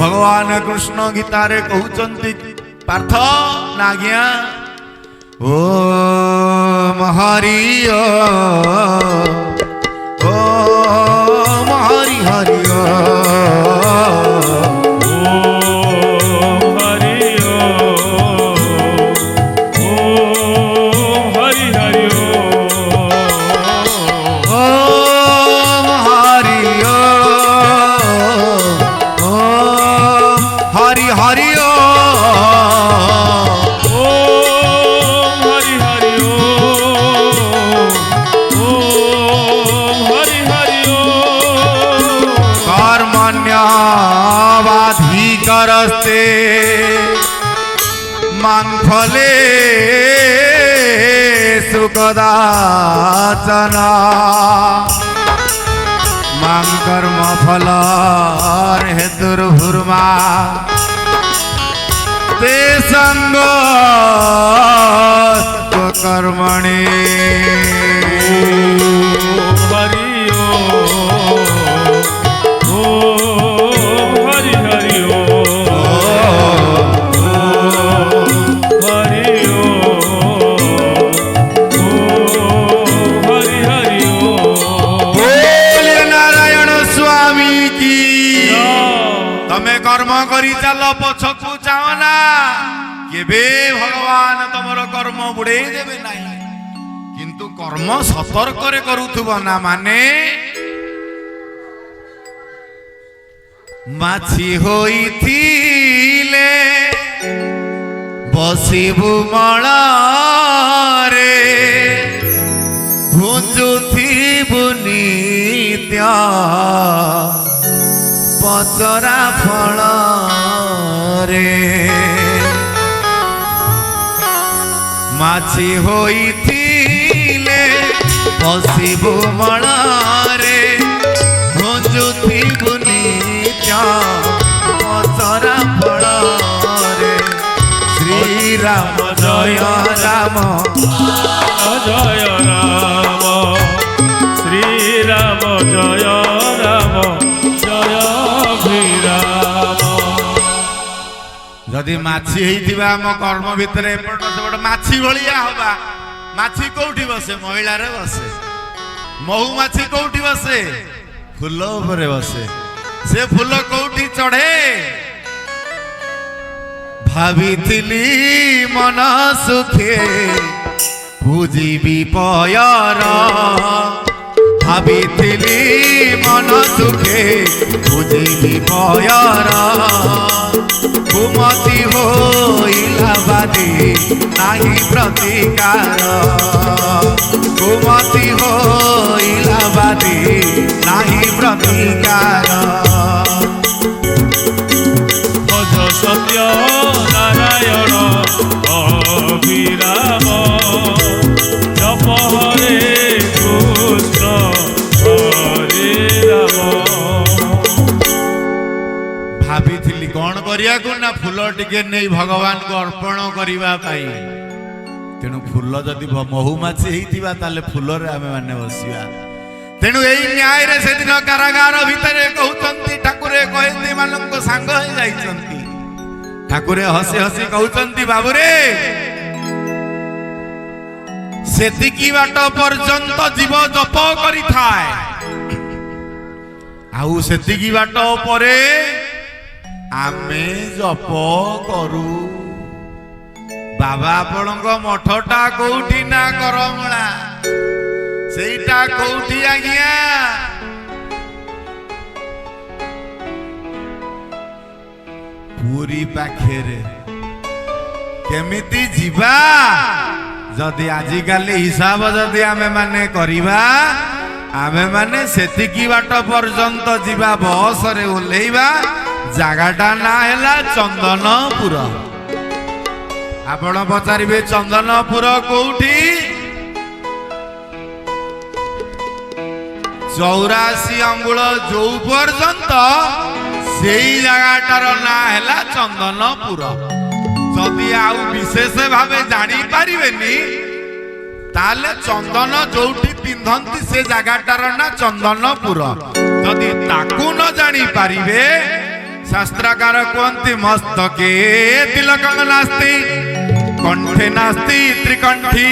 भगवान कृष्ण गीतारे कहउचंती पार्थ नाज्ञा ओम हरि ओम हरि हरि करस्ते मांगफले सुखदाचना मांग कर्म फल हेतुर्भुर्मा ते संग कर्मणि हरि कर्म करी चल पछकू जाओना केबे भगवान तमर कर्म बुड़े देबे नाही किंतु कर्म सतर्क रे करूथबो ना माने माछी होइथिले बसिबु मळा रे भुंजुथिबु नित्य पचरा फल रे माछी होइथिले बसिबु मळ रे भुंजुथिबु नित्य पचरा फल रे श्री राम जय राम जय राम श्री राम जय राम जदि माछी हेइथिबा हम कर्म भितर एपट सेपट माछी भलिया होबा माछी कोउठी बसे महिला रे बसे महू माछी कोउठी बसे फूल ऊपर बसे से फूल कोउठी चढ़े भाविथिली मन सुखे पूजिबी पयर भाविथिली मन सुखे पूजिबी पयर कुमति होइला बादी नाही प्रतिकार कुमति होइला बादी नाही प्रतिकार भज सत्य नारायण अभिराम जप हरे कृष्ण हरे राम भाविथिली कौन करिया को ना फूल टिके नहीं भगवान को अर्पण करिवा पाई तेणु फूल जदि महुमाछी हेइथिबा ताले फूल रे आमे माने बसिबा तेणु एई न्याय रे से दिन कारागार भितरे कहउचंती ठाकुरे कहंती मानक संग हो जाइचंती ठाकुरे हसी हसी कहउचंती बाबू रे सेतिकी बाट पर्यंत जीव जप करि थाए आउ सेतिकी बाट परे आमे जप करू बाबा आपणक मठटा कोउठी ना करमला सेटा कोउठी आज्ञा पूरी पाखेरे केमिति जीवा जदि आजिकाली हिसाब जदि आमे माने करिबा आमे माने सेतिकी बाट पर्यंत जीवा बस रे ओलेइबा जागाटा ना हैला चंदनपुर आपण पचारिबे चंदनपुर कोउठी 84 अंगुल जो पर्यंत सेई जगाटार ना हैला चंदनपुर जदि आउ विशेष भावे जानी पारिबेनी ताले चंदन जोठी पिंधंती से जगाटार ना चंदनपुर जदि ताकू न जानी पारिबे शास्त्रकार कहते मस्तके तिलकं नास्ति कंठे नास्ति त्रिकंठी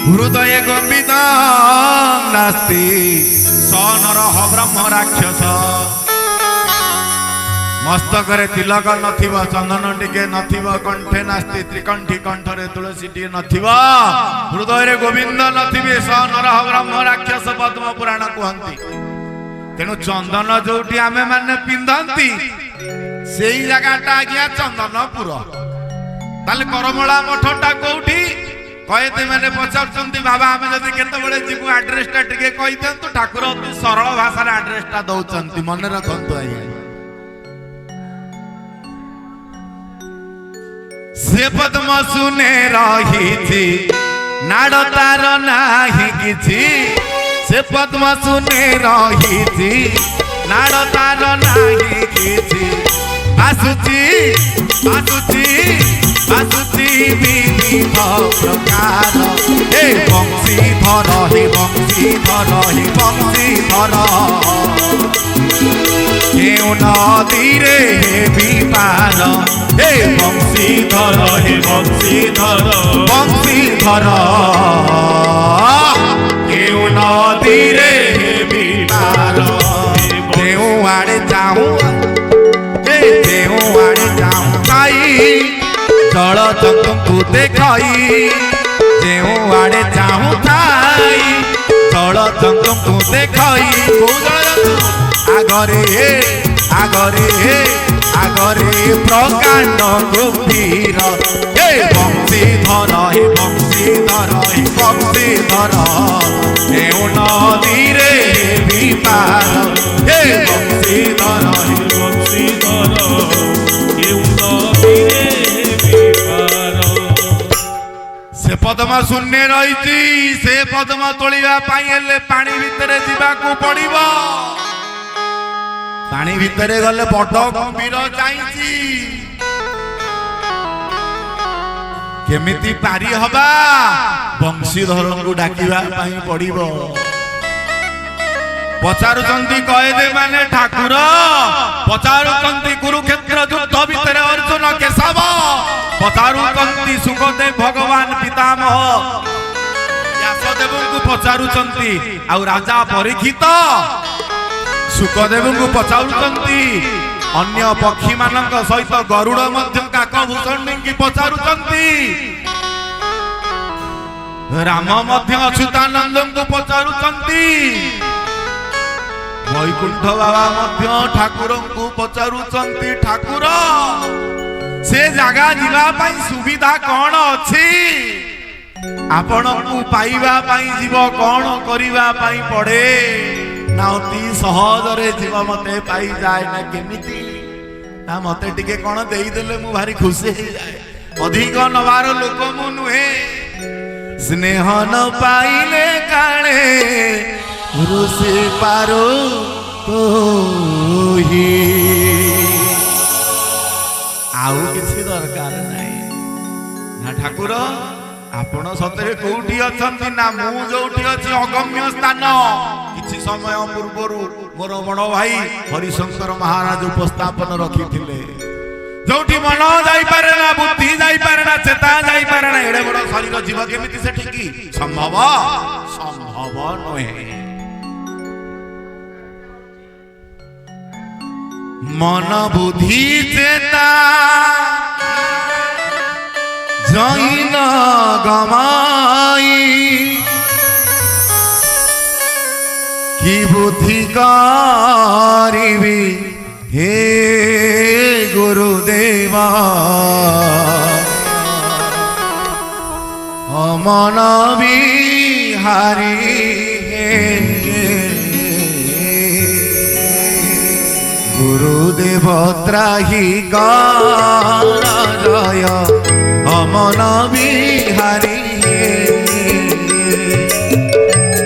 हृदय गंभीरं नास्ति स नरः ब्रह्म राक्षस। मस्तकरे तिलक नथिब चंदन टिके नथिब कंठे नास्ति त्रिकंठी कंठरे तुलसी टिके नथिब हृदय गोविंद नथिबे स नरः ब्रह्म राक्षस पद्म पुराण कहती। तेणु चंदन जोटी आमे माने पिंधंती सेई जगाटा आज्ञा चंदनपुर। ताले करमला मठटा कोउठी कहते मैंने पचार बाबा आम जब केतबले जीवु आड्रेसटा टिके कहि दियंतु ठाकुर अति सरल भाषा आड्रेसटा दउचंती मन रखंतु आज्ञा। से पद्म सुने रही नाड़ तार नाही किछि से पद्म सुने रही नाड़ तार नाही किछि आसुची आसुची आसुची विविध प्रकार हे बंशीधर हे बंशीधर हे बंशीधर केउ नदी रे हे विपार हे बंशीधर हे बंशीधर बंशीधर केउ नदी रे हे विपार केउ आड़े जाऊं केउ आड़े जाऊं खाई जल जंतु देखाई जेउ आड़े जाऊं खाई जल जंतु देखाई आगरे आगरे आगरे प्रकांड गंभीर हे बंशीधर हे बंशीधर हे बंशीधर केउ नदी रे विपार हे बंशीधर हे बंशीधर केउ नदी रे विपार। से पद्म शून्य रही से पद्म तोलिबा पाई हेले पानी भितरे जीवाकू पड़िबो। पानी भितरे गले बड़ गंभीर जाइछि केमिति पारी हबा बंशीधर को डाकिबा पाई पड़िबो। पचारुचंती कहदे माने ठाकुर पचारुचंती कुरुक्षेत्र युद्ध भितर अर्जुन केशव पचारुचंती सुखदेव भगवान पितामह व्यासदेव को पचारुचंती आउ राजा परीक्षित सुखदेव को पचारुचंती अन्य पक्षी मानक सहित गरुड़ मध्य काकभूषण की पचारुचंती राम मध्य अच्युतानंद को पचारुचंती वैकुंठ बाबा मध्य ठाकुर को पचारुचंती ठाकुर से जगह जीवा पाई सुविधा कौन अछि आपण को पाइबा पाई जीव कौन करिबा पाई पड़े ना अति सहज रे जीव मते पाई जाए ना केमिति ना मते टिके कौन देई देले मु भारी खुशी हो जाए अधिक नवार लोक मु नुहे स्नेह न पाइले काणे रुसी पारो तो ही आउ किसी दरकार नहीं ना ठाकुर आपण सतरे कोठी अछंती ना मु जोठी अछि अगम्य स्थान किछि समय पूर्वरु मोर बड़ भाई हरिशंकर महाराज उपस्थापन रखिथिले जोठी मन जाई पारे ना बुद्धि जाई पारे ना चेता जाई पारे ना एडे बड़ शरीर जीव केमिति से ठिकी संभव संभव नहे। मन बुद्धि चेता जैन गमाई कि बुद्धि करिबी हे गुरुदेवा अमन बिहारी गुरुदेव त्राही जय अमन बिहारी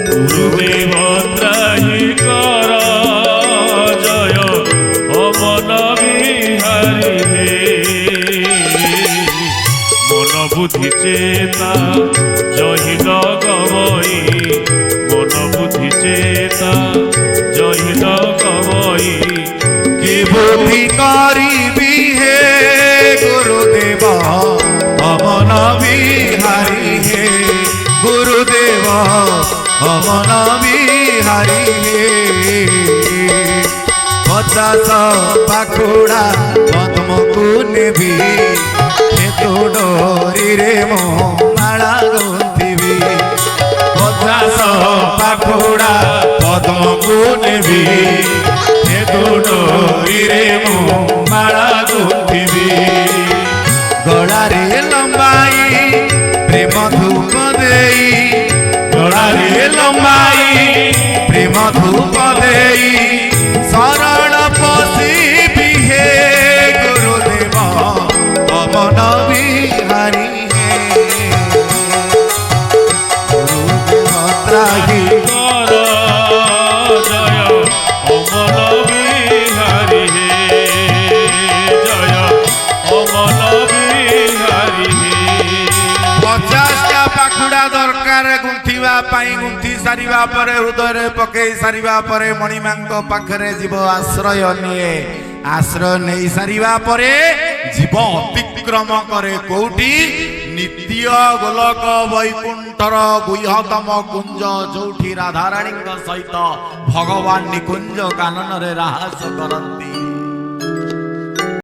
गुरुदेव त्राही जय अमन बिहारी मन बुद्धि चेता जहिन गवई मन बुद्धि चेता जहिन गवई कि बुद्धि करी ଅମନ ବିହାରୀ ହେ 50 ପାଖୁଡ଼ା ପଦ୍ମକୁ ନେବି ତୁ ଡୋରିରେ ମୋ ମାଳା ଗୁନ୍ଥିବି 50 ପାଖୁଡ଼ା ପଦ୍ମକୁ ନେବି ତୁ ଡୋରିରେ ମୋ ମାଳା ଗୁନ୍ଥିବି ଗଳାରେ ଲମ୍ବାଇ ପ୍ରେମ ଧୂପ ଦେଇ ଗଳାରେ ଲମ୍ବାଇ ପ୍ରେମ ଧୂପ ଦେଇ ଶରଣ ପଶିବି ହେ ଗୁରୁଦେବ ଅମନ ବିହାରୀ ହେ ଗୁରୁଦେବ ତ୍ରାହି କର ଜୟ ଅମନ ବିହାରୀ ହେ ଜୟ ଅମନ ବିହାରୀ ହେ 50ଟା ପାଖୁଡ଼ା ଦରକାର ଗୁନ୍ଥିବା ପାଇଁ ଗୁନ୍ଥି ସାରିବା ପରେ ହୃଦୟରେ ପକେଇ ସାରିବା ପରେ ମଣିମାଙ୍କ ପାଖରେ ଯିବ ଆଶ୍ରୟ ନିଏ ଆଶ୍ରୟ ନେଇ ସାରିବା ପରେ ଜୀବ ଅତିକ୍ରମ କରେ କୋଉଠି ନିତ୍ୟ ଗୋଲକ ବୈକୁଣ୍ଠର ଗୁହ୍ୟତମ କୁଞ୍ଜ ଯୋଉଠି ରାଧାରାଣୀଙ୍କ ସହିତ ଭଗବାନ ନିକୁଞ୍ଜ କାନନରେ ରାହାସ କରନ୍ତି